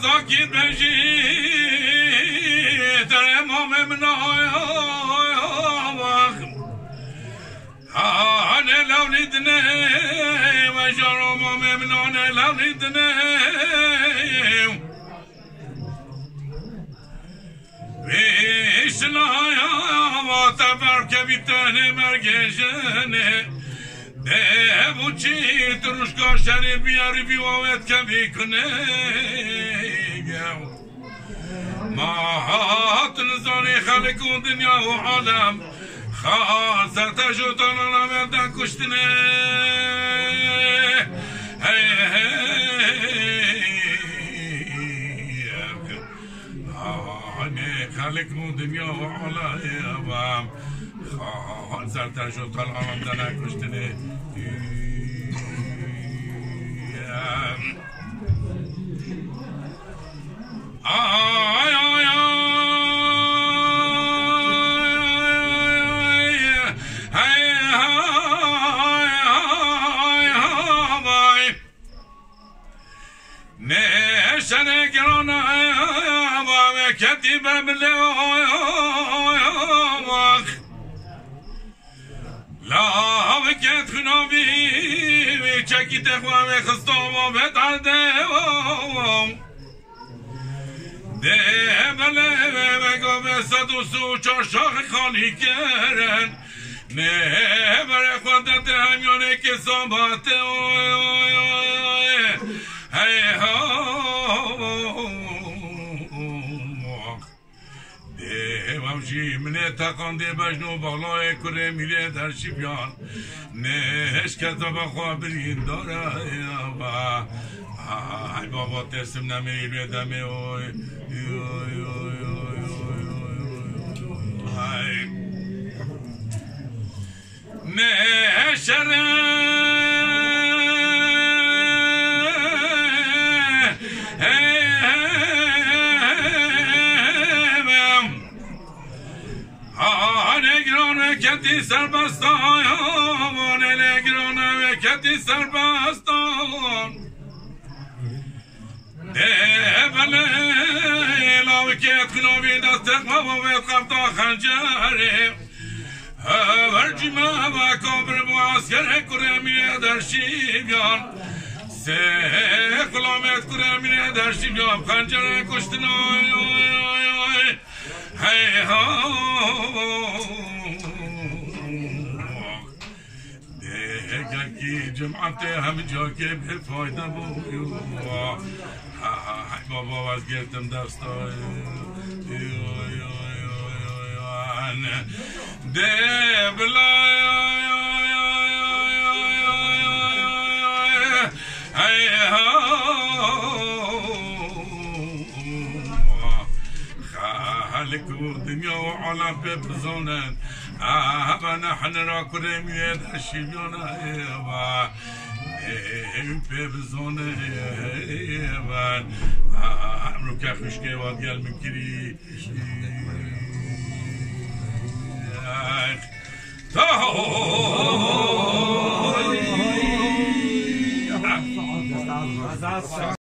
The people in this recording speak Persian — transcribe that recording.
زاكيد بجي ترى امام منايا انا لو ندني وجرم ممنون لو ندني ويش لا يا وتبارك بتاني مرجشني بوچی تروشکا شری بیاری بیوامت کمی کنه ما هات نزانی خلقون دنیا و عالم خاصر تجوتان نامردن کشتنه خلقون دنیا و عالم خاصر تجوتان نامردن کشتنه نشنه گرانه و کتیب ملوخ لا وكيت خنابي وشكي تخوامي خصومو بتعديهم دبله وگو بسدوسو چاشاخ خالی کرن نبره خودت همیونه که صباته هی ها وامشی منه تاقانده بجنو بالای کره میره در شیبیان نهش کتاب خواه برین داره ای بابا ترسم نمیره دمه اوی نهشره کتی سربستان نگرانه کتی سربستان بله لاوکیت خنابی دستت مباویت خفتا خنجره ورجی ما و کابر معسکر کره میره در شیبیان سه کلامت کره میره در شیبیان خنجره کشتن هی ها کی جمعت هم جا که به فایده بویو های بابا از گرتم دستای ده بلای های خالق دنیا و عالم ببزونن أبا نحن راكرم يد الشبيون أيوة ببزون أيوة عمرك خشكي واديال من كري تاهو